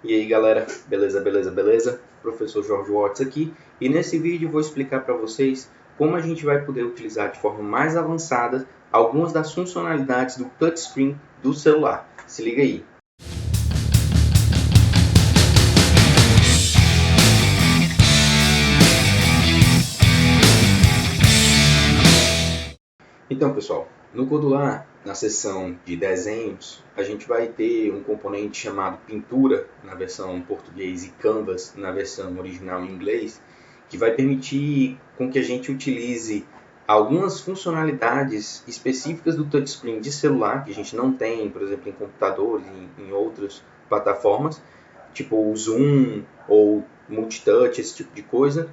E aí galera, beleza? Professor Jorge Watts aqui, e nesse vídeo eu vou explicar para vocês como a gente vai poder utilizar de forma mais avançada algumas das funcionalidades do touchscreen do celular. Se liga aí! Então pessoal, no Codular, na seção de desenhos, a gente vai ter um componente chamado Pintura, na versão em português, e Canvas, na versão original em inglês, que vai permitir com que a gente utilize algumas funcionalidades específicas do touchscreen de celular, que a gente não tem, por exemplo, em computadores, em outras plataformas, tipo o Zoom ou Multitouch, esse tipo de coisa,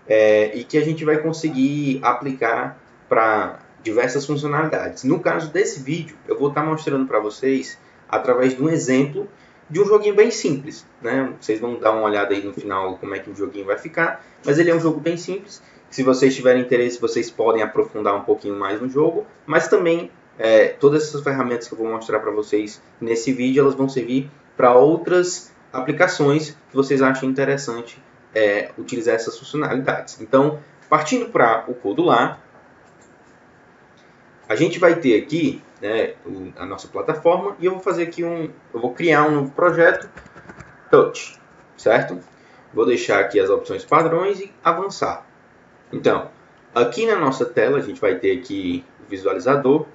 e que a gente vai conseguir aplicar para diversas funcionalidades. No caso desse vídeo, eu vou estar mostrando para vocês através de um exemplo de um joguinho bem simples, né? Vocês vão dar uma olhada aí no final como é que o joguinho vai ficar, mas ele é um jogo bem simples. Se vocês tiverem interesse, vocês podem aprofundar um pouquinho mais no jogo, mas também todas essas ferramentas que eu vou mostrar para vocês nesse vídeo, elas vão servir para outras aplicações que vocês achem interessante utilizar essas funcionalidades. Então, partindo para o Codular, a gente vai ter aqui, né, a nossa plataforma, e eu vou fazer aqui eu vou criar um novo projeto Touch, certo? Vou deixar aqui as opções padrões e avançar. Então, aqui na nossa tela a gente vai ter aqui o visualizador,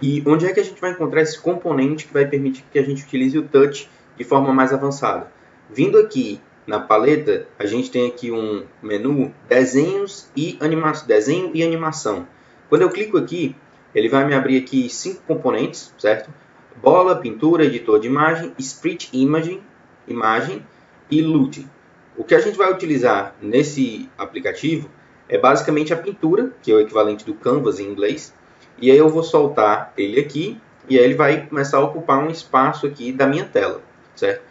e onde é que a gente vai encontrar esse componente que vai permitir que a gente utilize o Touch de forma mais avançada? Vindo aqui na paleta, a gente tem aqui um menu Desenhos e Desenho e Animação. Quando eu clico aqui, ele vai me abrir aqui 5 componentes, certo? Bola, pintura, editor de imagem, split imaging, imagem e looting. O que a gente vai utilizar nesse aplicativo é basicamente a pintura, que é o equivalente do Canvas em inglês. E aí eu vou soltar ele aqui e aí ele vai começar a ocupar um espaço aqui da minha tela, certo?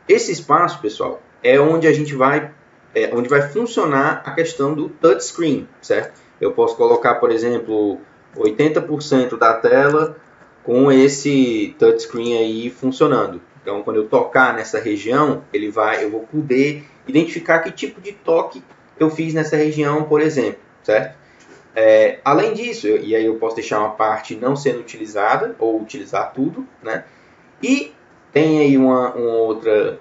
Esse espaço, pessoal, é onde a gente vai onde vai funcionar a questão do touchscreen, certo? Eu posso colocar, por exemplo, 80% da tela com esse touchscreen aí funcionando. Então, quando eu tocar nessa região, eu vou poder identificar que tipo de toque eu fiz nessa região, por exemplo, certo? Além disso, e aí eu posso deixar uma parte não sendo utilizada, ou utilizar tudo, né? E tem aí uma outra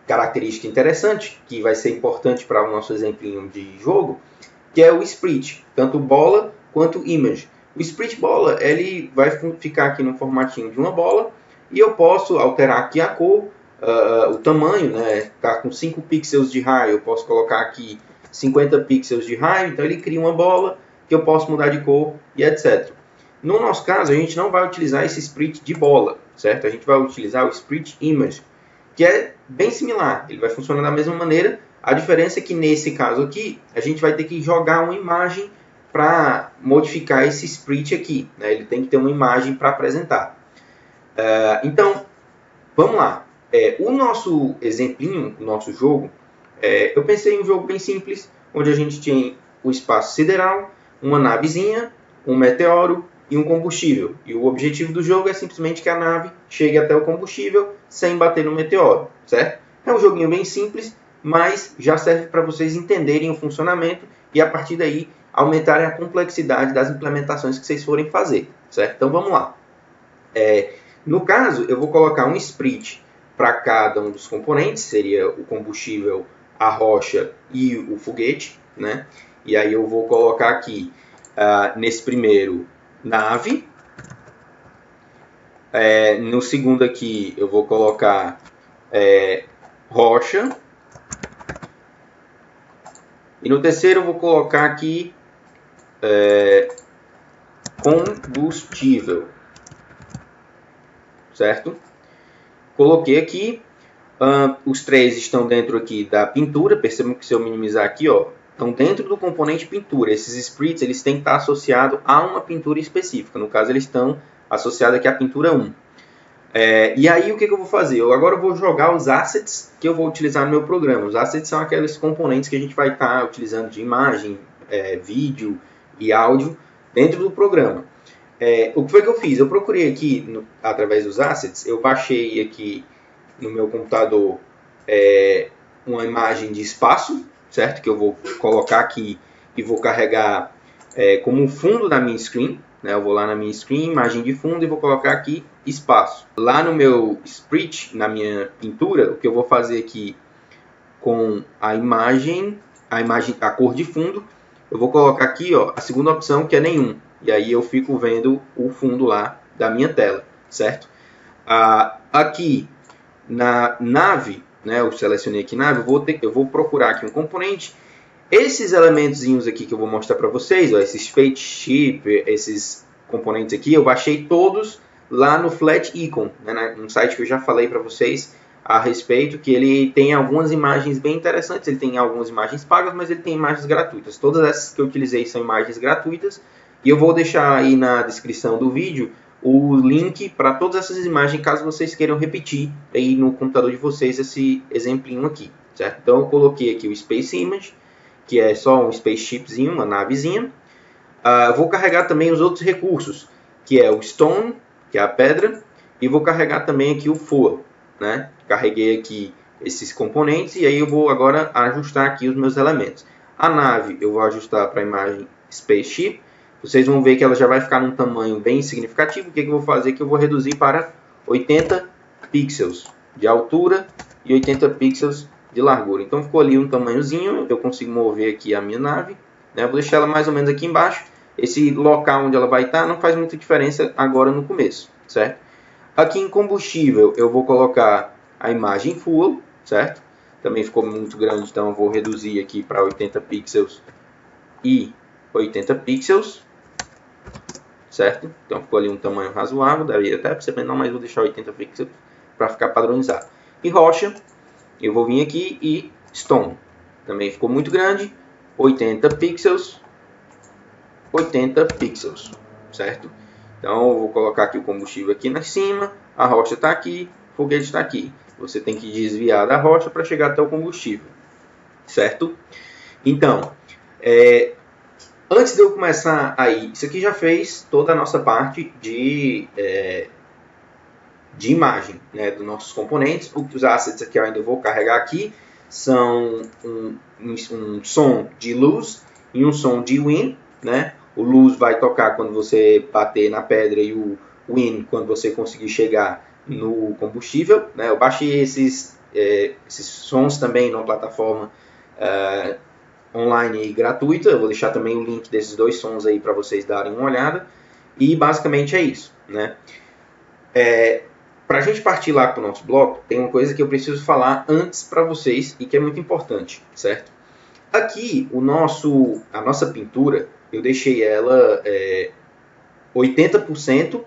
característica interessante, que vai ser importante para o nosso exemplinho de jogo, que é o split, tanto bola quanto image. O split bola, ele vai ficar aqui no formatinho de uma bola, e eu posso alterar aqui a cor, o tamanho, né? Tá com 5 pixels de raio, eu posso colocar aqui 50 pixels de raio, então ele cria uma bola que eu posso mudar de cor e etc. No nosso caso, a gente não vai utilizar esse split de bola, certo? A gente vai utilizar o split image, que é bem similar, ele vai funcionar da mesma maneira. A diferença é que nesse caso aqui, a gente vai ter que jogar uma imagem para modificar esse split aqui, né? Ele tem que ter uma imagem para apresentar. Então, vamos lá. O nosso exemplinho, o nosso jogo, eu pensei em um jogo bem simples, onde a gente tem o espaço sideral, uma navezinha, um meteoro e um combustível. E o objetivo do jogo é simplesmente que a nave chegue até o combustível sem bater no meteoro, certo? É um joguinho bem simples, mas já serve para vocês entenderem o funcionamento e a partir daí aumentarem a complexidade das implementações que vocês forem fazer, certo? Então vamos lá. No caso, eu vou colocar um split para cada um dos componentes, seria o combustível, a rocha e o foguete, né? E aí eu vou colocar aqui, nesse primeiro, nave. No segundo aqui, eu vou colocar rocha. E no terceiro, eu vou colocar aqui combustível. Certo? Coloquei aqui. Os três estão dentro aqui da pintura. Percebam que se eu minimizar aqui, ó, estão dentro do componente pintura. Esses splits eles têm que estar associados a uma pintura específica. No caso, eles estão associados aqui à pintura 1. E aí, o que eu vou fazer? Agora eu vou jogar os assets que eu vou utilizar no meu programa. Os assets são aqueles componentes que a gente vai estar utilizando de imagem, vídeo e áudio dentro do programa. O que foi que eu fiz? Eu procurei aqui, através dos assets, eu baixei aqui no meu computador uma imagem de espaço, certo? Que eu vou colocar aqui e vou carregar como fundo da minha screen. Né? Eu vou lá na minha screen, imagem de fundo, e vou colocar aqui espaço. Lá no meu sprite, na minha pintura, o que eu vou fazer aqui com a imagem, a cor de fundo, eu vou colocar aqui ó, a segunda opção, que é nenhum. E aí eu fico vendo o fundo lá da minha tela, certo? Aqui na nave, né, eu selecionei aqui nave, eu vou procurar aqui um componente. Esses elementos aqui que eu vou mostrar para vocês, ó, esse spaceship, esses componentes aqui, eu baixei todos lá no Flat Icon, né, um site que eu já falei para vocês a respeito, que ele tem algumas imagens bem interessantes. Ele tem algumas imagens pagas, mas ele tem imagens gratuitas. Todas essas que eu utilizei são imagens gratuitas, e eu vou deixar aí na descrição do vídeo o link para todas essas imagens, caso vocês queiram repetir aí no computador de vocês esse exemplinho aqui, certo? Então eu coloquei aqui o Space Image, que é só um spaceshipzinho, uma navezinha. Eu vou carregar também os outros recursos, que é o Stone, que é a pedra, e vou carregar também aqui o Fuel, né? Carreguei aqui esses componentes e aí eu vou agora ajustar aqui os meus elementos. A nave eu vou ajustar para a imagem Spaceship. Vocês vão ver que ela já vai ficar num tamanho bem significativo. O que eu vou fazer aqui? Eu vou reduzir para 80 pixels de altura e 80 pixels de largura. Então ficou ali um tamanhozinho, eu consigo mover aqui a minha nave, né? Eu vou deixar ela mais ou menos aqui embaixo. Esse local onde ela vai estar não faz muita diferença agora no começo, certo? Aqui em combustível eu vou colocar a imagem full, certo? Também ficou muito grande, então eu vou reduzir aqui para 80 pixels e 80 pixels, certo? Então ficou ali um tamanho razoável, daria até para ser menor, mas vou deixar 80 pixels para ficar padronizado. E rocha, eu vou vir aqui e Stone, também ficou muito grande, 80 pixels, 80 pixels, certo? Então eu vou colocar aqui o combustível aqui na cima, a rocha está aqui, o foguete está aqui. Você tem que desviar da rocha para chegar até o combustível, certo? Então, antes de eu começar aí, isso aqui já fez toda a nossa parte de imagem, né, dos nossos componentes. Os assets aqui eu ainda vou carregar aqui, são um som de luz e um som de wind, né? O luz vai tocar quando você bater na pedra e o wind quando você conseguir chegar no combustível, né? Eu baixei esses sons também numa plataforma online gratuita. Eu vou deixar também o link desses dois sons aí para vocês darem uma olhada. E basicamente é isso, né? Para a gente partir lá para o nosso bloco, tem uma coisa que eu preciso falar antes para vocês e que é muito importante, certo? Aqui, a nossa pintura, eu deixei ela 80%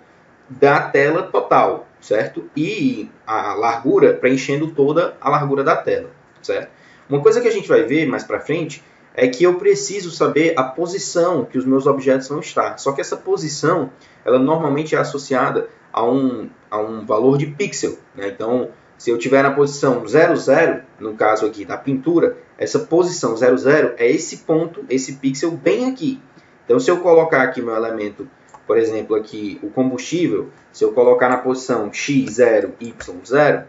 da tela total, certo? E a largura preenchendo toda a largura da tela, certo? Uma coisa que a gente vai ver mais para frente é que eu preciso saber a posição que os meus objetos vão estar. Só que essa posição, ela normalmente é associada a um valor de pixel, né? Então, se eu tiver na posição 00, no caso aqui da pintura, essa posição 00 é esse ponto, esse pixel bem aqui. Então, se eu colocar aqui meu elemento, por exemplo, aqui o combustível, se eu colocar na posição x0, y0,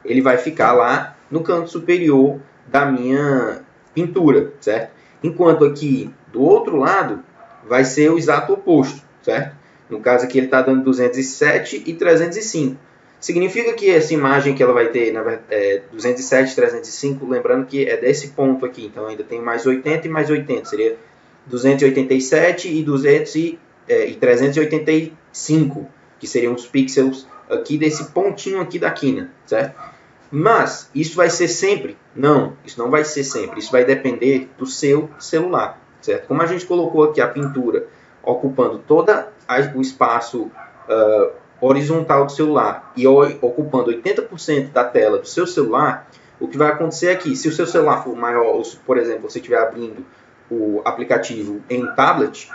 ele vai ficar lá no canto superior da minha pintura, certo? Enquanto aqui do outro lado vai ser o exato oposto, certo? No caso aqui ele está dando 207 e 305. Significa que essa imagem que ela vai ter 207 e 305, lembrando que é desse ponto aqui, então ainda tem mais 80 e mais 80, seria 287 e 385, que seriam os pixels aqui desse pontinho aqui da quina, certo? Mas isso vai ser sempre? Não, isso não vai ser sempre. Isso vai depender do seu celular, certo? Como a gente colocou aqui a pintura ocupando todo o espaço horizontal do celular e ocupando 80% da tela do seu celular, o que vai acontecer é que se o seu celular for maior, ou se, por exemplo, você estiver abrindo o aplicativo em tablet,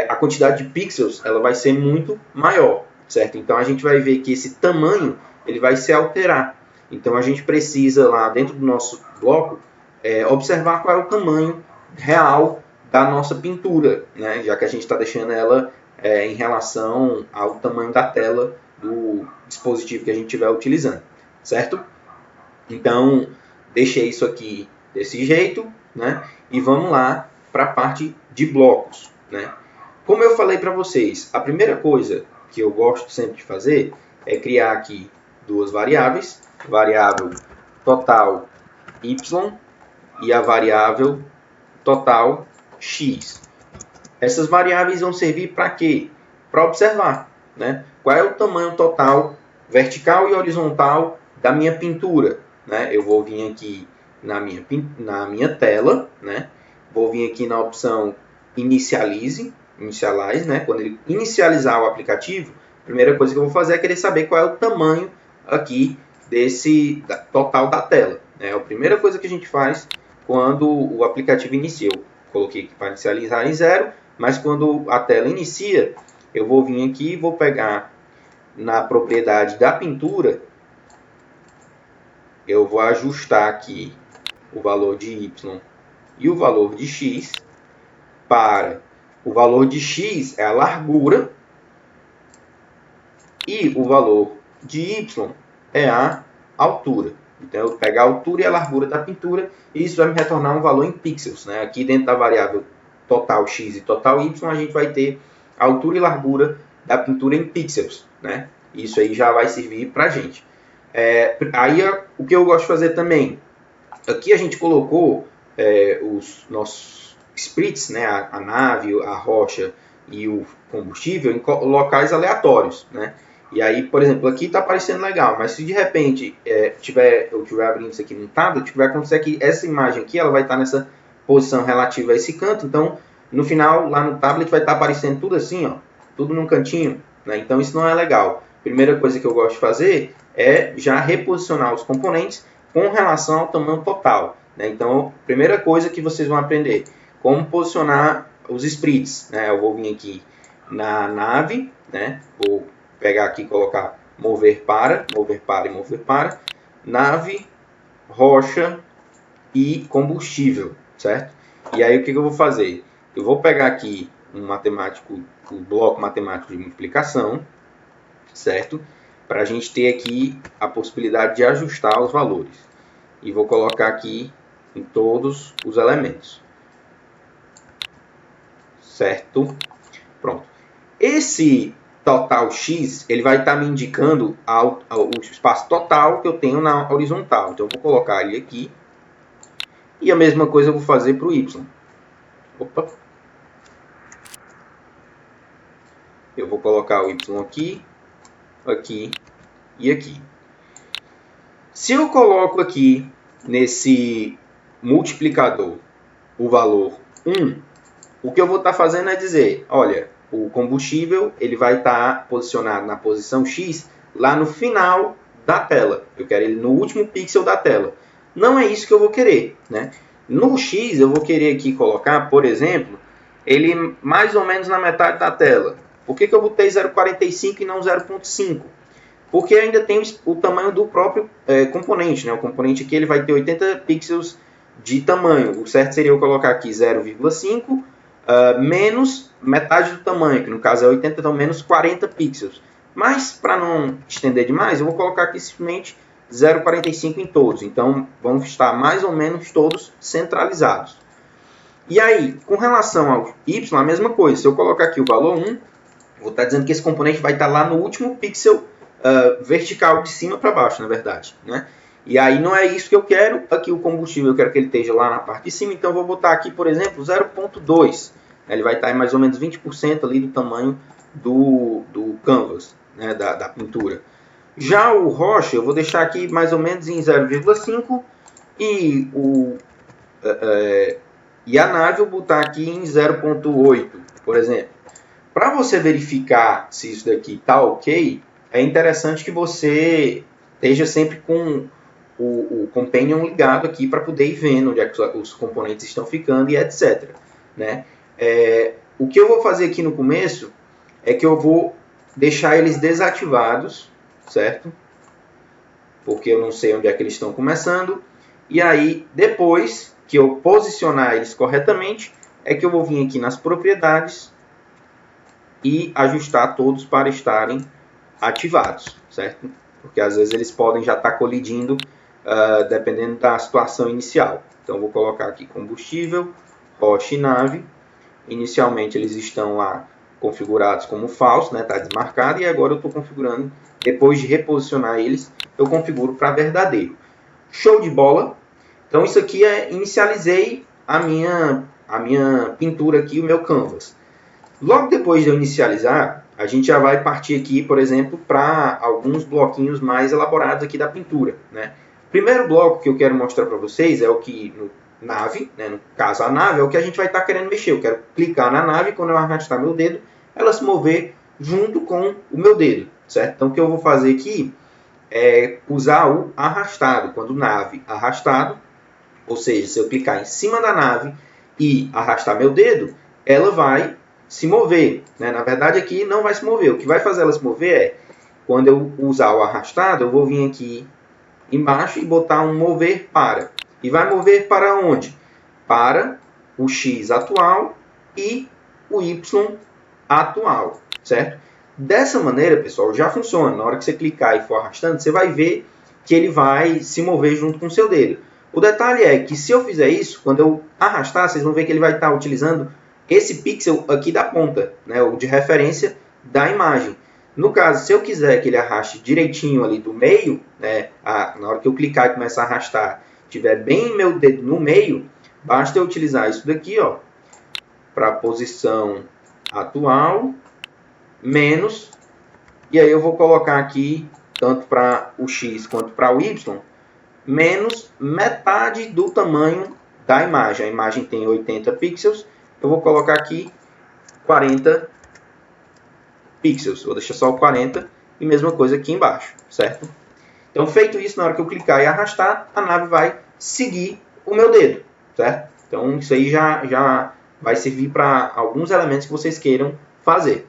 a quantidade de pixels ela vai ser muito maior, certo? Então a gente vai ver que esse tamanho ele vai se alterar. Então a gente precisa lá dentro do nosso bloco observar qual é o tamanho real da nossa pintura, né? Já que a gente está deixando ela em relação ao tamanho da tela do dispositivo que a gente estiver utilizando. certo? Então, deixei isso aqui desse jeito, né? E vamos lá para a parte de blocos, né? Como eu falei para vocês, a primeira coisa que eu gosto sempre de fazer é criar aqui duas variáveis, variável total y e a variável total x. Essas variáveis vão servir para quê? Para observar, né? Qual é o tamanho total vertical e horizontal da minha pintura, né? Eu vou vir aqui na minha tela, né? Vou vir aqui na opção inicialize, né? Quando ele inicializar o aplicativo, a primeira coisa que eu vou fazer é querer saber qual é o tamanho aqui desse total da tela, né? A primeira coisa que a gente faz quando o aplicativo inicia. Eu coloquei aqui para inicializar em 0, mas quando a tela inicia, eu vou vir aqui e vou pegar na propriedade da pintura, eu vou ajustar aqui o valor de y e o valor de x para o valor de x é a largura e o valor de y é a altura. Então, eu vou pegar a altura e a largura da pintura e isso vai me retornar um valor em pixels, né? Aqui dentro da variável total x e total y, a gente vai ter a altura e largura da pintura em pixels, né? Isso aí já vai servir para a gente. Aí, o que eu gosto de fazer também, aqui a gente colocou os nossos sprites, né? A nave, a rocha e o combustível em locais aleatórios, né? E aí, por exemplo, aqui está aparecendo legal, mas se de repente eu estiver abrindo isso aqui no tablet, vai acontecer que essa imagem aqui ela vai estar nessa posição relativa a esse canto, então no final lá no tablet vai estar aparecendo tudo assim, ó, tudo num cantinho, né? Então isso não é legal. Primeira coisa que eu gosto de fazer é já reposicionar os componentes com relação ao tamanho total, né? Então, primeira coisa que vocês vão aprender, como posicionar os sprites, né? Eu vou vir aqui na nave, né? Vou pegar aqui e colocar mover para, nave, rocha e combustível, certo? E aí o que eu vou fazer? Eu vou pegar aqui o bloco matemático de multiplicação, certo? Para a gente ter aqui a possibilidade de ajustar os valores. E vou colocar aqui em todos os elementos. Certo? Pronto. Esse total x, ele vai estar me indicando o espaço total que eu tenho na horizontal. Então, eu vou colocar ele aqui. E a mesma coisa eu vou fazer para o y. Opa. Eu vou colocar o y aqui, aqui e aqui. Se eu coloco aqui nesse multiplicador o valor 1, o que eu vou estar fazendo é dizer, olha, o combustível ele vai estar posicionado na posição X lá no final da tela. Eu quero ele no último pixel da tela. Não é isso que eu vou querer, né? No X eu vou querer aqui colocar, por exemplo, ele mais ou menos na metade da tela. Por que eu botei 0,45 e não 0,5? Porque ainda tem o tamanho do próprio componente, né? O componente aqui ele vai ter 80 pixels de tamanho. O certo seria eu colocar aqui 0,5 menos metade do tamanho, que no caso é 80, então menos 40 pixels. Mas, para não estender demais, eu vou colocar aqui simplesmente 0,45 em todos. Então, vão estar mais ou menos todos centralizados. E aí, com relação ao y, a mesma coisa. Se eu colocar aqui o valor 1, vou estar dizendo que esse componente vai estar lá no último pixel vertical, de cima para baixo, na verdade, né? E aí não é isso que eu quero. Aqui o combustível eu quero que ele esteja lá na parte de cima, então eu vou botar aqui, por exemplo, 0,2. Ele vai estar em mais ou menos 20% ali do tamanho do canvas, né, da pintura. Já o rocha eu vou deixar aqui mais ou menos em 0,5 e a nave eu vou botar aqui em 0,8, por exemplo. Para você verificar se isso daqui está ok, é interessante que você esteja sempre com o companion ligado aqui para poder ir vendo onde é que os componentes estão ficando e etc. Né? O que eu vou fazer aqui no começo é que eu vou deixar eles desativados, certo? Porque eu não sei onde é que eles estão começando. E aí, depois que eu posicionar eles corretamente, é que eu vou vir aqui nas propriedades e ajustar todos para estarem ativados, certo? porque às vezes eles podem já estar colidindo, dependendo da situação inicial. Então vou colocar aqui combustível, rocha e nave. Inicialmente eles estão lá configurados como falso, né? Está desmarcado, e agora eu estou configurando, depois de reposicionar eles, eu configuro para verdadeiro. Show de bola! Então isso aqui inicializei a minha pintura aqui, o meu canvas. Logo depois de eu inicializar, a gente já vai partir aqui, por exemplo, para alguns bloquinhos mais elaborados aqui da pintura, né? O primeiro bloco que eu quero mostrar para vocês é o que nave, né? No caso a nave é o que a gente vai estar querendo mexer. Eu quero clicar na nave e quando eu arrastar meu dedo, ela se mover junto com o meu dedo, certo? Então o que eu vou fazer aqui é usar o arrastado. Quando nave arrastado, ou seja, se eu clicar em cima da nave e arrastar meu dedo, ela vai se mover, né? Na verdade aqui não vai se mover. O que vai fazer ela se mover é, quando eu usar o arrastado, eu vou vir aqui embaixo e botar um mover para. E vai mover para onde? Para o X atual e o Y atual, certo? Dessa maneira, pessoal, já funciona. Na hora que você clicar e for arrastando, você vai ver que ele vai se mover junto com o seu dedo. O detalhe é que se eu fizer isso, quando eu arrastar, vocês vão ver que ele vai estar utilizando esse pixel aqui da ponta, né, o de referência da imagem. No caso, se eu quiser que ele arraste direitinho ali do meio, né, na hora que eu clicar e começar a arrastar, tiver bem meu dedo no meio, basta eu utilizar isso daqui, ó, para a posição atual, menos, e aí eu vou colocar aqui, tanto para o X quanto para o Y, menos metade do tamanho da imagem. A imagem tem 80 pixels, eu vou colocar aqui 40 pixels. Vou deixar só o 40 e mesma coisa aqui embaixo, certo? Então, feito isso, na hora que eu clicar e arrastar, a nave vai seguir o meu dedo, certo? Então, isso aí já vai servir para alguns elementos que vocês queiram fazer.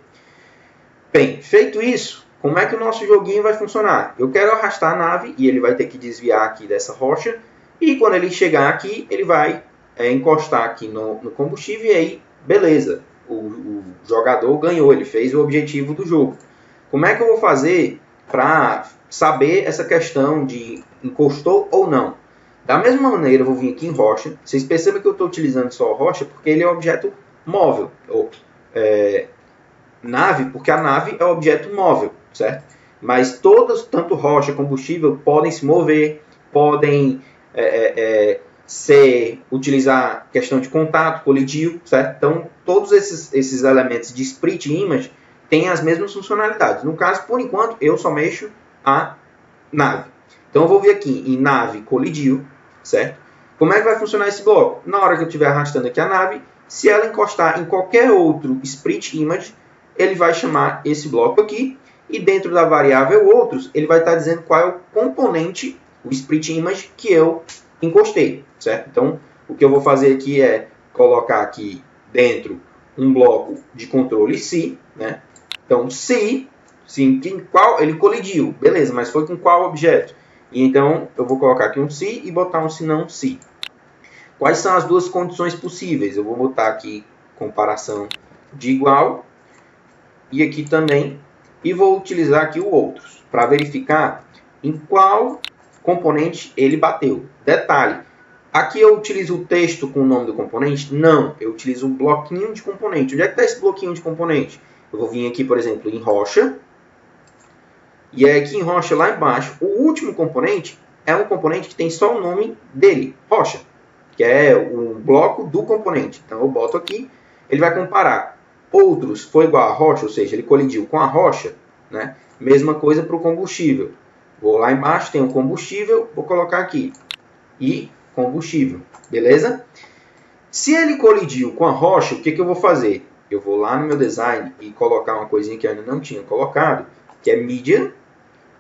Bem, feito isso, como é que o nosso joguinho vai funcionar? Eu quero arrastar a nave e ele vai ter que desviar aqui dessa rocha. E quando ele chegar aqui, ele vai encostar aqui no combustível e aí, beleza. O jogador ganhou, ele fez o objetivo do jogo. Como é que eu vou fazer para saber essa questão de encostou ou não? Da mesma maneira, eu vou vir aqui em rocha. Vocês percebem que eu estou utilizando só rocha porque ele é um objeto móvel. Nave, porque a nave é um objeto móvel, certo? Mas todas, tanto rocha, combustível, podem se mover, podem utilizar questão de contato, colidir, certo? Então, todos esses elementos de split image têm as mesmas funcionalidades. No caso, por enquanto, eu só mexo a nave. Então, eu vou vir aqui em nave colidiu, certo? Como é que vai funcionar esse bloco? Na hora que eu estiver arrastando aqui a nave, se ela encostar em qualquer outro split image, ele vai chamar esse bloco aqui, e dentro da variável outros, ele vai estar dizendo qual é o componente, o split image, que eu encostei, certo? Então, o que eu vou fazer aqui é colocar aqui dentro um bloco de controle se, né? Então, se em qual ele colidiu, beleza, mas foi com qual objeto? E então, eu vou colocar aqui um se e botar um se não se. Quais são as duas condições possíveis? Eu vou botar aqui comparação de igual, e aqui também, e vou utilizar aqui o outros, para verificar em qual componente ele bateu. Detalhe, aqui eu utilizo o texto com o nome do componente? Não, eu utilizo um bloquinho de componente. Onde é que está esse bloquinho de componente? Eu vou vir aqui, por exemplo, em rocha, e é aqui em rocha, lá embaixo, o último componente é um componente que tem só o nome dele, rocha, que é o bloco do componente. Então eu boto aqui, ele vai comparar. Outros foi igual a rocha, ou seja, ele colidiu com a rocha, né? Mesma coisa para o combustível. Vou lá embaixo, tem um combustível, vou colocar aqui. E combustível, beleza? Se ele colidiu com a rocha, o que eu vou fazer? Eu vou lá no meu design e colocar uma coisinha que eu ainda não tinha colocado, que é mídia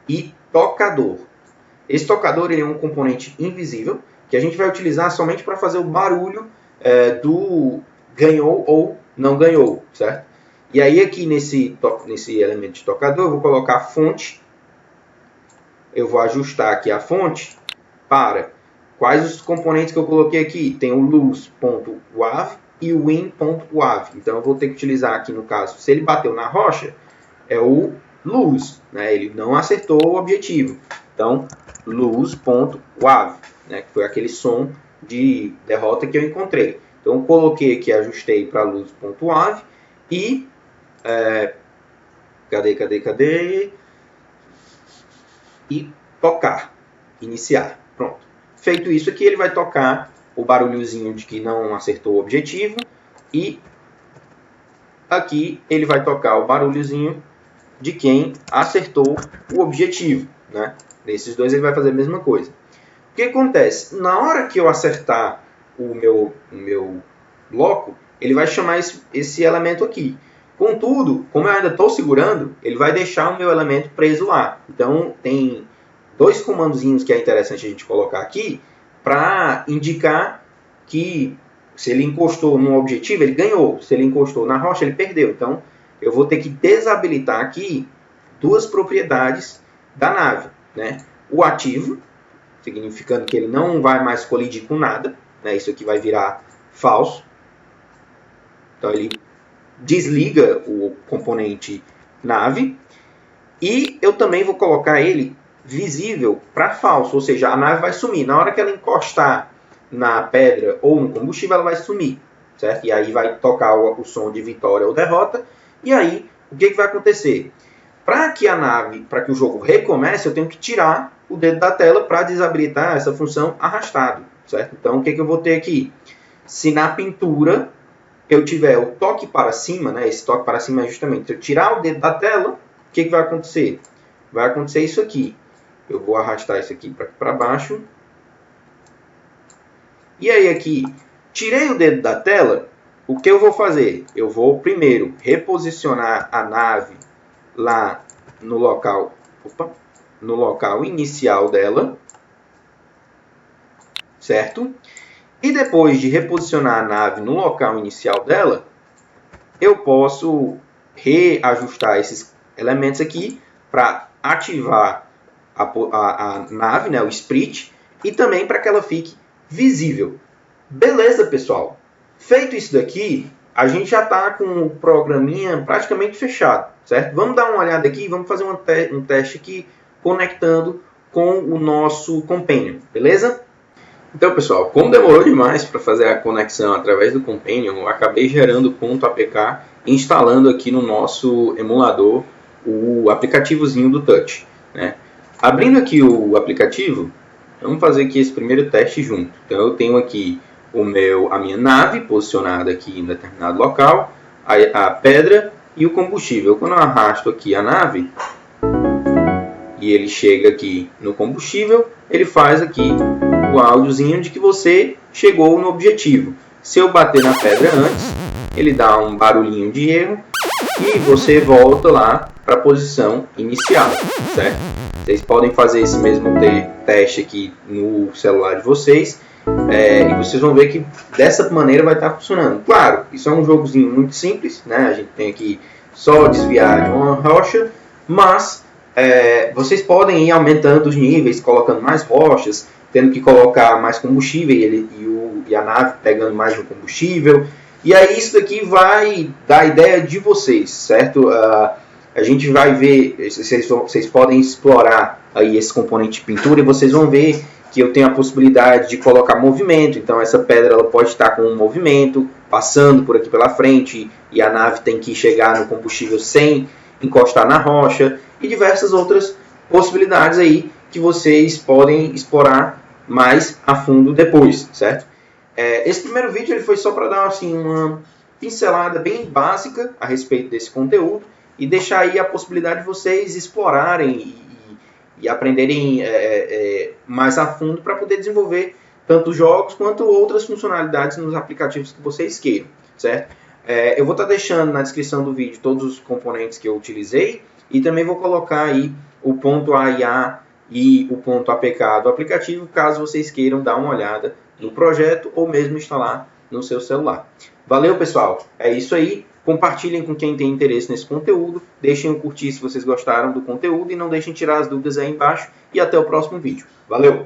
e tocador. Esse tocador ele é um componente invisível, que a gente vai utilizar somente para fazer o barulho do ganhou ou não ganhou, certo? E aí aqui nesse elemento de tocador eu vou colocar a fonte. Eu vou ajustar aqui a fonte para quais os componentes que eu coloquei aqui. Tem o luz.wav e o win.wav. Então eu vou ter que utilizar aqui no caso, se ele bateu na rocha, é o lose, né? Ele não acertou o objetivo. Então, lose.wav, né? Que foi aquele som de derrota que eu encontrei. Então, eu coloquei aqui, ajustei para lose.wav e... cadê? E tocar, iniciar. Pronto. Feito isso aqui, ele vai tocar o barulhozinho de que não acertou o objetivo e aqui ele vai tocar o barulhozinho de quem acertou o objetivo, né? Nesses dois ele vai fazer a mesma coisa. O que acontece? Na hora que eu acertar o meu bloco, ele vai chamar esse elemento aqui. Contudo, como eu ainda estou segurando, ele vai deixar o meu elemento preso lá. Então, tem dois comandozinhos que é interessante a gente colocar aqui para indicar que se ele encostou no objetivo, ele ganhou. Se ele encostou na rocha, ele perdeu. Então, eu vou ter que desabilitar aqui duas propriedades da nave, né? O ativo, significando que ele não vai mais colidir com nada, né? Isso aqui vai virar falso. Então, ele desliga o componente nave. E eu também vou colocar ele visível para falso, ou seja, a nave vai sumir. Na hora que ela encostar na pedra ou no combustível, ela vai sumir, certo? E aí vai tocar o som de vitória ou derrota. E aí, o que vai acontecer? Para que o jogo recomece, eu tenho que tirar o dedo da tela para desabilitar essa função arrastado, certo? Então, o que eu vou ter aqui? Se na pintura eu tiver o toque para cima, né? Esse toque para cima é justamente se eu tirar o dedo da tela, o que vai acontecer? Vai acontecer isso aqui. Eu vou arrastar isso aqui para baixo. E aí aqui, tirei o dedo da tela, o que eu vou fazer? Eu vou primeiro reposicionar a nave lá no local inicial dela, certo? E depois de reposicionar a nave no local inicial dela, eu posso reajustar esses elementos aqui para ativar a nave, né, o split, e também para que ela fique visível. Beleza, pessoal? Feito isso daqui, a gente já está com o programinha praticamente fechado, certo? Vamos dar uma olhada aqui, vamos fazer um teste aqui conectando com o nosso Companion, beleza? Então, pessoal, como demorou demais para fazer a conexão através do Companion, eu acabei gerando o .apk e instalando aqui no nosso emulador o aplicativozinho do Touch, né? Abrindo aqui o aplicativo, vamos fazer aqui esse primeiro teste junto. Então, eu tenho aqui a minha nave posicionada aqui em determinado local, a pedra e o combustível. Quando eu arrasto aqui a nave e ele chega aqui no combustível, ele faz aqui o áudiozinho de que você chegou no objetivo. Se eu bater na pedra antes, ele dá um barulhinho de erro e você volta lá para a posição inicial, certo? Vocês podem fazer esse mesmo teste aqui no celular de vocês e vocês vão ver que dessa maneira vai estar funcionando. Claro, isso é um jogozinho muito simples, né? A gente tem aqui só desviar de uma rocha, mas vocês podem ir aumentando os níveis, colocando mais rochas, tendo que colocar mais combustível e a nave pegando mais do combustível. E aí isso daqui vai dar a ideia de vocês, certo? A gente vai ver, vocês podem explorar aí esse componente de pintura e vocês vão ver que eu tenho a possibilidade de colocar movimento. Então essa pedra ela pode estar com um movimento, passando por aqui pela frente, e a nave tem que chegar no combustível sem encostar na rocha, e diversas outras possibilidades aí que vocês podem explorar mais a fundo depois, certo? Esse primeiro vídeo ele foi só para dar assim, uma pincelada bem básica a respeito desse conteúdo e deixar aí a possibilidade de vocês explorarem e aprenderem mais a fundo para poder desenvolver tanto jogos quanto outras funcionalidades nos aplicativos que vocês queiram, certo? Eu vou estar deixando na descrição do vídeo todos os componentes que eu utilizei e também vou colocar aí o .aia e o .apk do aplicativo, caso vocês queiram dar uma olhada no projeto ou mesmo instalar no seu celular. Valeu, pessoal! É isso aí. Compartilhem com quem tem interesse nesse conteúdo. Deixem um curtir se vocês gostaram do conteúdo e não deixem tirar as dúvidas aí embaixo. E até o próximo vídeo. Valeu!